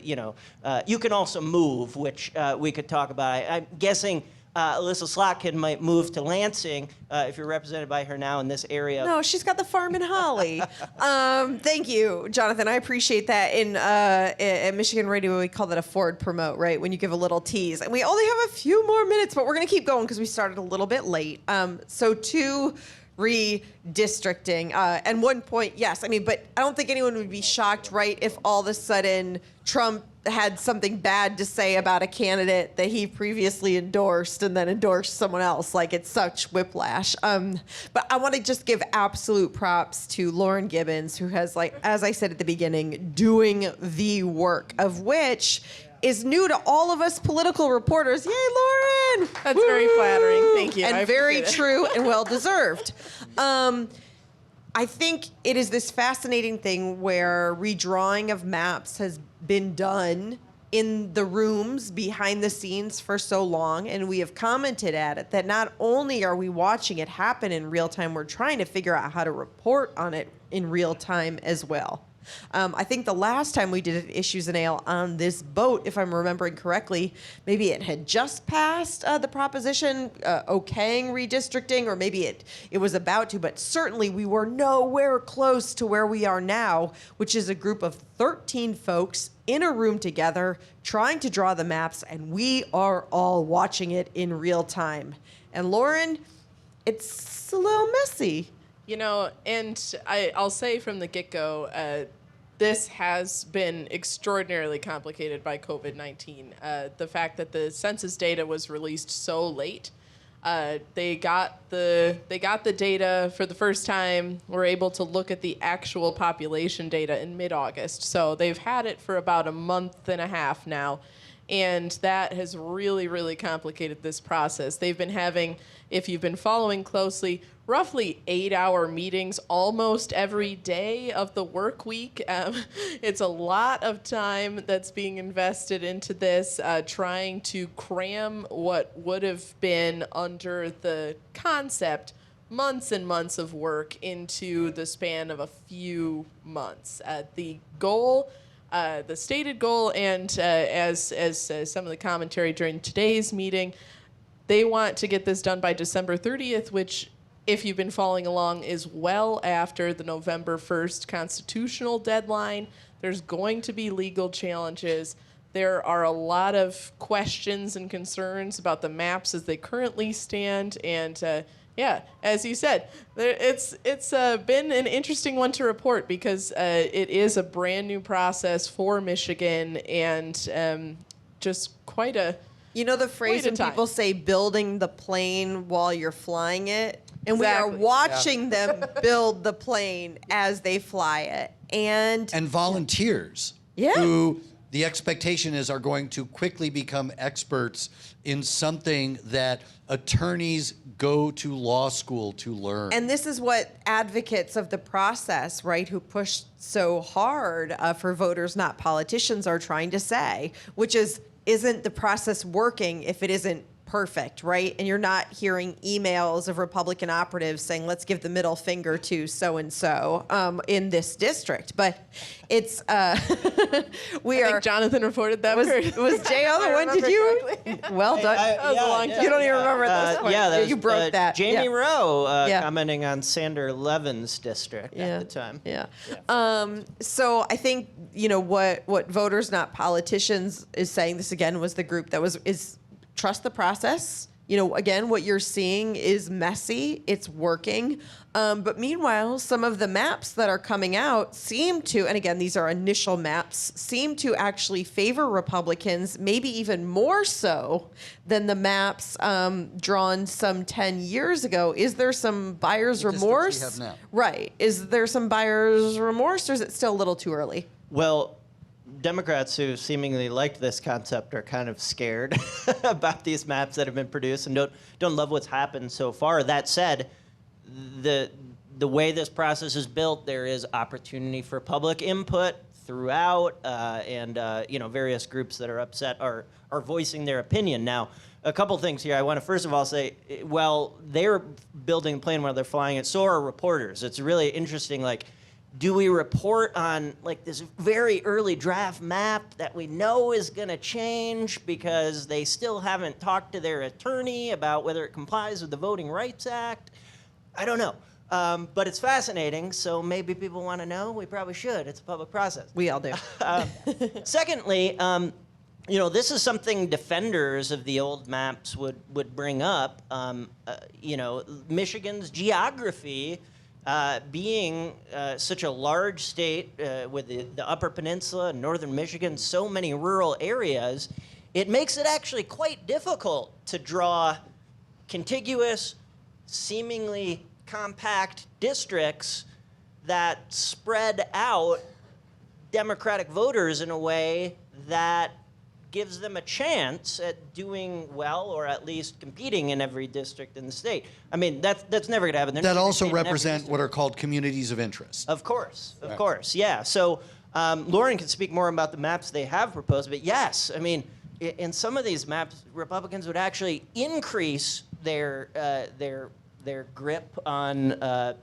You can also move, which we could talk about. I'm guessing Alyssa Slotkin might move to Lansing if you're represented by her now in this area. No, she's got the farm in Holly. Thank you, Jonathan. I appreciate that. In Michigan radio, we call that a forward promote, right? When you give a little tease. And we only have a few more minutes, but we're going to keep going because we started a little bit late. So to redistricting. And one point, yes, but I don't think anyone would be shocked, right, if all of a sudden Trump had something bad to say about a candidate that he previously endorsed and then endorsed someone else. Like, it's such whiplash. But I want to just give absolute props to Lauren Gibbons, who has, as I said at the beginning, doing the work, of which is new to all of us political reporters. Yay, Lauren! That's very flattering. Thank you. And very true and well-deserved. I think it is this fascinating thing where redrawing of maps has been done in the rooms behind the scenes for so long, and we have commented at it, that not only are we watching it happen in real time, we're trying to figure out how to report on it in real time as well. I think the last time we did Issues and Ale on this boat, if I'm remembering correctly, maybe it had just passed the proposition okaying redistricting, or maybe it was about to, but certainly we were nowhere close to where we are now, which is a group of 13 folks in a room together trying to draw the maps, and we are all watching it in real time. And Lauren, it's a little messy. And I'll say from the get-go, this has been extraordinarily complicated by COVID-19. The fact that the census data was released so late They got the data for the first time. We're able to look at the actual population data in mid-August. So they've had it for about a month and a half now. And that has really, really complicated this process. They've been having, if you've been following closely, roughly 8-hour meetings almost every day of the work week. It's a lot of time that's being invested into this, trying to cram what would have been under the concept months and months of work into the span of a few months. The goal, the stated goal, and as some of the commentary during today's meeting, they want to get this done by December 30th, which, if you've been following along, is well after the November 1st constitutional deadline. There's going to be legal challenges. There are a lot of questions and concerns about the maps as they currently stand, and yeah, as you said, it's been an interesting one to report because it is a brand new process for Michigan, and just quite a You know the phrase when people say building the plane while you're flying it? And we are watching them build the plane as they fly it. And volunteers who the expectation is are going to quickly become experts in something that attorneys go to law school to learn. And this is what advocates of the process, right, who push so hard for voters, not politicians, are trying to say, which is, isn't the process working if it isn't perfect, right? And you're not hearing emails of Republican operatives saying, let's give the middle finger to so-and-so in this district. But it's, I think Jonathan reported that. Was J.O. the one? Did you? Well done. That was a long time. You don't even remember at this point. Yeah, you broke that. Jamie Rowe commenting on Sander Levin's district at the time. Yeah. So I think, you know, what Voters Not Politicians is saying, this again was the group that is trust the process. You know, again, what you're seeing is messy. It's working. But meanwhile, some of the maps that are coming out seem to, and again, these are initial maps, seem to actually favor Republicans, maybe even more so than the maps drawn some 10 years ago. Is there some buyer's remorse? We have now. Right. Is there some buyer's remorse, or is it still a little too early? Well, Democrats who seemingly liked this concept are kind of scared about these maps that have been produced and don't love what's happened so far. That said, the way this process is built, there is opportunity for public input throughout, and you know, various groups that are upset are voicing their opinion. Now, a couple things here. I want to first of all say, well, they're building a plane while they're flying it. So are reporters. It's really interesting, like, do we report on like this very early draft map that we know is going to change because they still haven't talked to their attorney about whether it complies with the Voting Rights Act? I don't know. But it's fascinating, so maybe people want to know. We probably should. It's a public process. We all do. Secondly, you know, this is something defenders of the old maps would bring up. You know, Michigan's geography, being such a large state with the Upper Peninsula and northern Michigan, so many rural areas, it makes it actually quite difficult to draw contiguous, seemingly compact districts that spread out Democratic voters in a way that gives them a chance at doing well, or at least competing in every district in the state. I mean, that's never going to happen. That also represent what are called communities of interest. Of course, yeah. So Lauren can speak more about the maps they have proposed, but yes, I mean, in some of these maps, Republicans would actually increase their grip on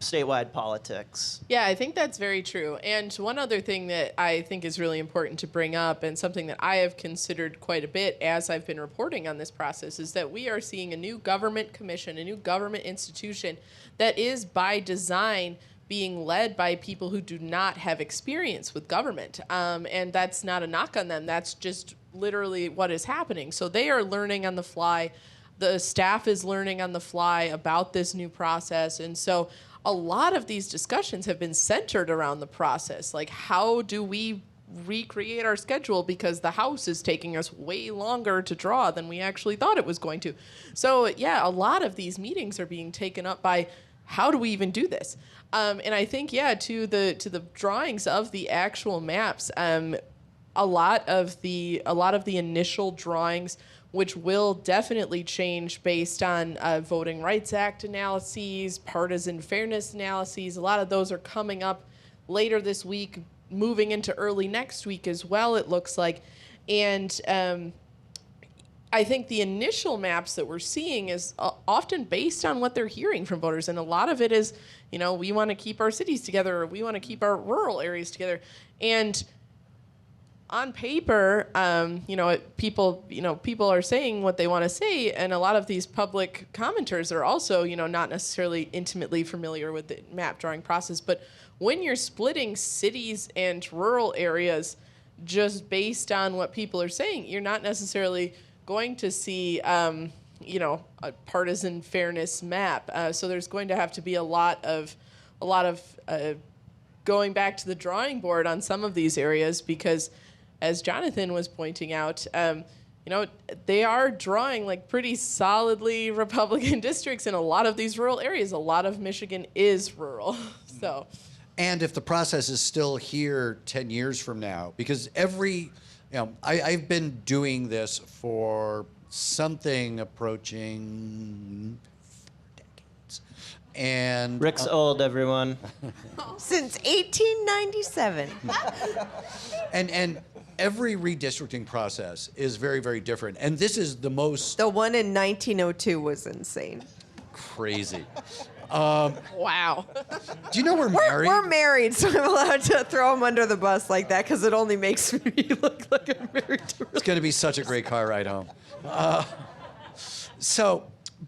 statewide politics. Yeah, I think that's very true. And one other thing that I think is really important to bring up, and something that I have considered quite a bit as I've been reporting on this process, is that we are seeing a new government commission, a new government institution that is by design being led by people who do not have experience with government. And that's not a knock on them. That's just literally what is happening. So they are learning on the fly. The staff is learning on the fly about this new process. And so a lot of these discussions have been centered around the process. Like, how do we recreate our schedule because the House is taking us way longer to draw than we actually thought it was going to. So yeah, a lot of these meetings are being taken up by how do we even do this? And I think, yeah, to the drawings of the actual maps, a lot of the initial drawings, which will definitely change based on Voting Rights Act analyses, partisan fairness analyses. A lot of those are coming up later this week, moving into early next week as well, it looks like. And I think the initial maps that we're seeing is often based on what they're hearing from voters. And a lot of it is, we want to keep our cities together, or we want to keep our rural areas together. And on paper, people are saying what they want to say, and a lot of these public commenters are also, not necessarily intimately familiar with the map drawing process. But when you're splitting cities and rural areas just based on what people are saying, you're not necessarily going to see, a partisan fairness map. So there's going to have to be a lot of going back to the drawing board on some of these areas because, as Jonathan was pointing out, they are drawing like pretty solidly Republican districts in a lot of these rural areas. A lot of Michigan is rural, so. And if the process is still here 10 years from now, because I've been doing this for something approaching 4 decades. And Rick's old, everyone. Since 1897. and every redistricting process is very, very different. And this is the most The one in 1902 was insane. crazy. Wow. Do you know we're married? We're married, so I'm allowed to throw him under the bus like that because it only makes me look like I'm married to her. It's going to be such a great car ride home.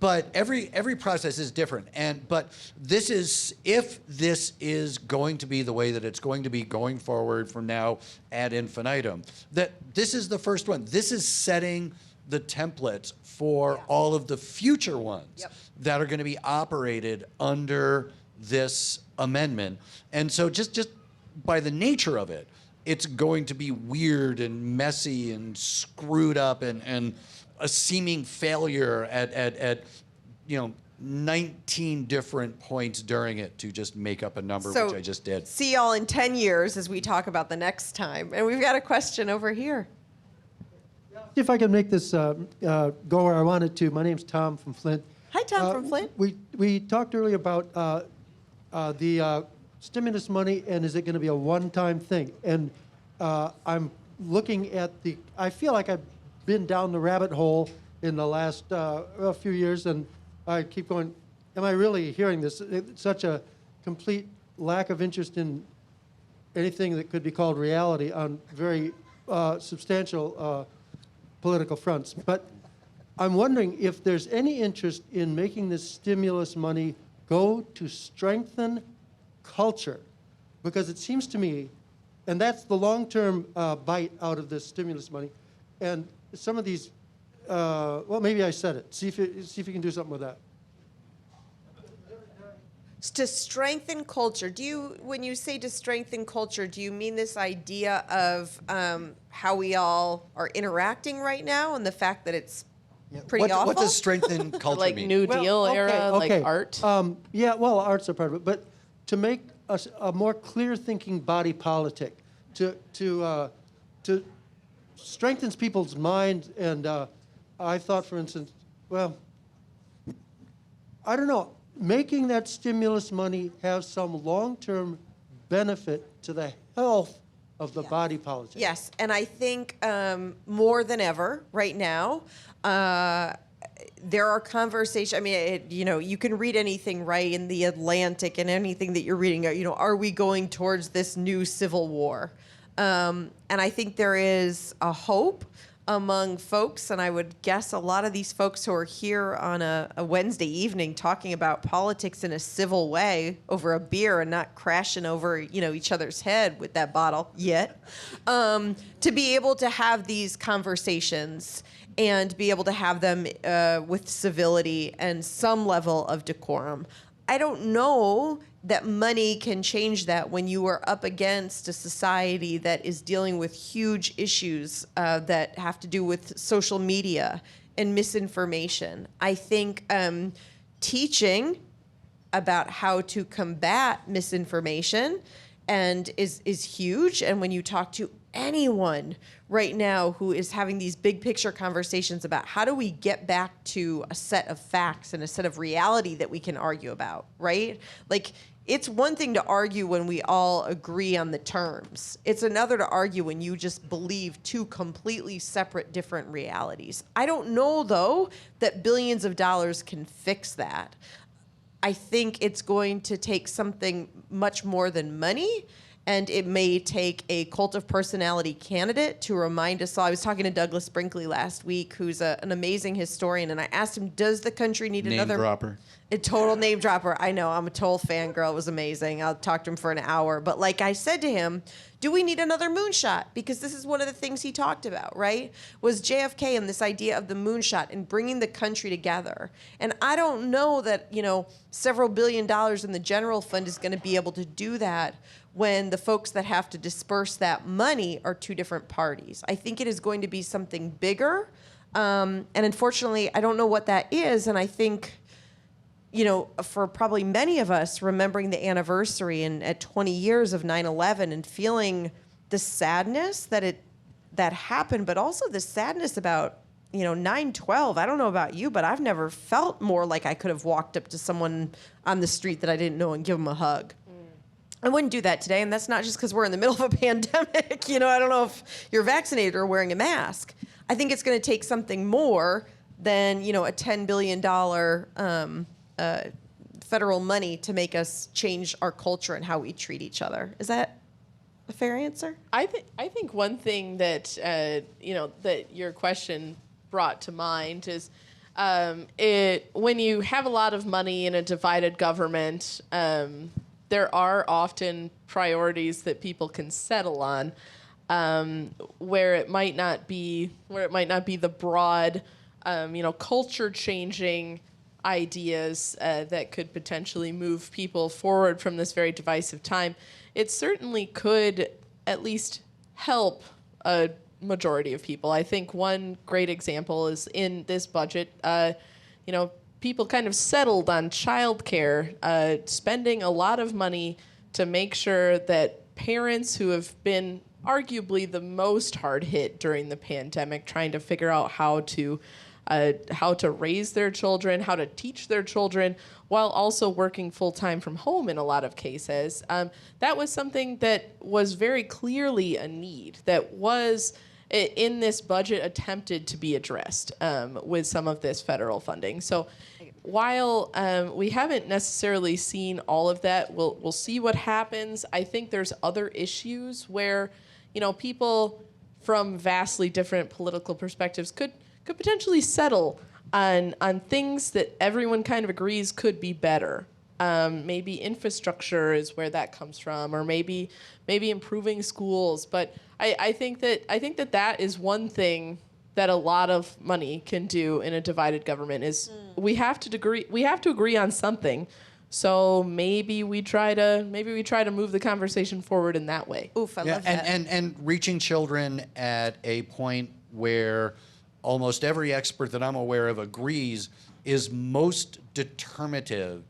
But every process is different. But if this is going to be the way that it's going to be going forward from now ad infinitum, that this is the first one. This is setting the templates for all of the future ones that are going to be operated under this amendment. And so just by the nature of it, it's going to be weird and messy and screwed up and a seeming failure at 19 different points during it to just make up a number, So, which I just did. See y'all in 10 years as we talk about the next time. And we've got a question over here. See if I can make this go where I want it to. My name's Tom from Flint. Hi, Tom from Flint. We talked earlier about the stimulus money, and is it going to be a one-time thing? And I'm looking at I feel like I've been down the rabbit hole in the last few years, and I keep going, am I really hearing this? It's such a complete lack of interest in anything that could be called reality on very substantial political fronts. But I'm wondering if there's any interest in making this stimulus money go to strengthen culture, because it seems to me, and that's the long-term bite out of this stimulus money, and some of these, well, maybe I said it. See if you can do something with that. To strengthen culture, when you say to strengthen culture, do you mean this idea of how we all are interacting right now and the fact that it's pretty awful? What does strengthen culture Like mean? New Deal era, like okay. art? Yeah, well, art's a part of it, but to make a more clear-thinking body politic, to strengthens people's minds, and I thought, for instance, well, I don't know, making that stimulus money have some long-term benefit to the health of the body politic. Yes, and I think more than ever right now, there are conversations. I mean, you can read anything, right, in the Atlantic and anything that you're reading. Are we going towards this new civil war? And I think there is a hope among folks, and I would guess a lot of these folks who are here on a Wednesday evening talking about politics in a civil way over a beer and not crashing over each other's head with that bottle yet, to be able to have these conversations and be able to have them with civility and some level of decorum. I don't know that money can change that when you are up against a society that is dealing with huge issues that have to do with social media and misinformation. I think teaching about how to combat misinformation and is huge. And when you talk to anyone right now who is having these big picture conversations about how do we get back to a set of facts and a set of reality that we can argue about, right? Like, it's one thing to argue when we all agree on the terms. It's another to argue when you just believe two completely separate, different realities. I don't know, though, that billions of dollars can fix that. I think it's going to take something much more than money, and it may take a cult of personality candidate to remind us all. I was talking to Douglas Brinkley last week, who's an amazing historian, and I asked him, does the country need another... Name dropper. A total name dropper. I know, I'm a total fangirl. It was amazing. I'll talk to him for an hour. But like I said to him, do we need another moonshot? Because this is one of the things he talked about, right? Was JFK and this idea of the moonshot and bringing the country together. And I don't know that, several $billion in the general fund is going to be able to do that when the folks that have to disperse that money are two different parties. I think it is going to be something bigger. And unfortunately, I don't know what that is. And I think... for probably many of us, remembering the anniversary and at 20 years of 9/11 and feeling the sadness that happened, but also the sadness about 9/12. I don't know about you, but I've never felt more like I could have walked up to someone on the street that I didn't know and give them a hug. I wouldn't do that today, and that's not just because we're in the middle of a pandemic. I don't know if you're vaccinated or wearing a mask. I think it's going to take something more than a $10 billion federal money to make us change our culture and how we treat each other. Is that a fair answer? I think one thing that that your question brought to mind is when you have a lot of money in a divided government, there are often priorities that people can settle on, where it might not be the broad, culture changing ideas that could potentially move people forward from this very divisive time. It certainly could at least help a majority of people. I think one great example is in this budget, people kind of settled on childcare, spending a lot of money to make sure that parents who have been arguably the most hard hit during the pandemic, trying to figure out how to raise their children, how to teach their children, while also working full-time from home in a lot of cases. That was something that was very clearly a need that was, in this budget, attempted to be addressed with some of this federal funding. So while we haven't necessarily seen all of that, we'll see what happens. I think there's other issues where, people from vastly different political perspectives could potentially settle on things that everyone kind of agrees could be better. Maybe infrastructure is where that comes from, or maybe improving schools. But I think that is one thing that a lot of money can do in a divided government is we have to agree on something. So maybe we try to move the conversation forward in that way. Oof, I love that. And reaching children at a point where almost every expert that I'm aware of agrees is most determinative,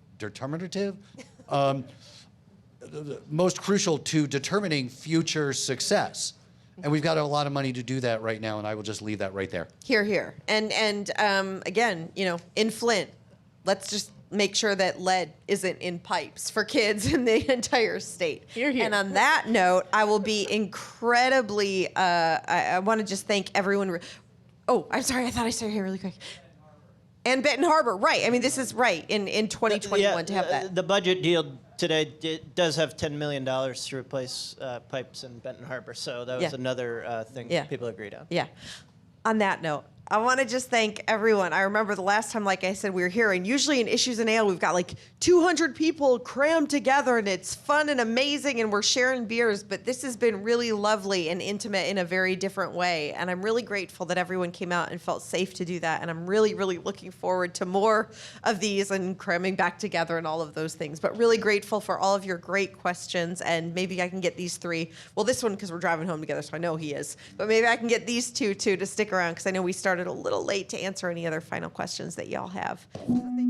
most crucial to determining future success. And we've got a lot of money to do that right now, and I will just leave that right there. Here. And again, in Flint, let's just make sure that lead isn't in pipes for kids in the entire state. Here. And on that note, I will be incredibly, I want to just thank everyone. Oh, I'm sorry. I thought I said here really quick. And Benton Harbor, right. I mean, this is right in 2021 to have that. The budget deal today does have $10 million to replace pipes in Benton Harbor. So that was another thing people agreed on. Yeah. On that note, I want to just thank everyone. I remember the last time, like I said, we were here, and usually in Issues and Ale, we've got like 200 people crammed together, and it's fun and amazing, and we're sharing beers, but this has been really lovely and intimate in a very different way, and I'm really grateful that everyone came out and felt safe to do that, and I'm really, really looking forward to more of these and cramming back together and all of those things, but really grateful for all of your great questions, and maybe I can get these three, well, this one because we're driving home together, so I know he is, but maybe I can get these two, too, to stick around, because I know we started a little late to answer any other final questions that y'all have. So thank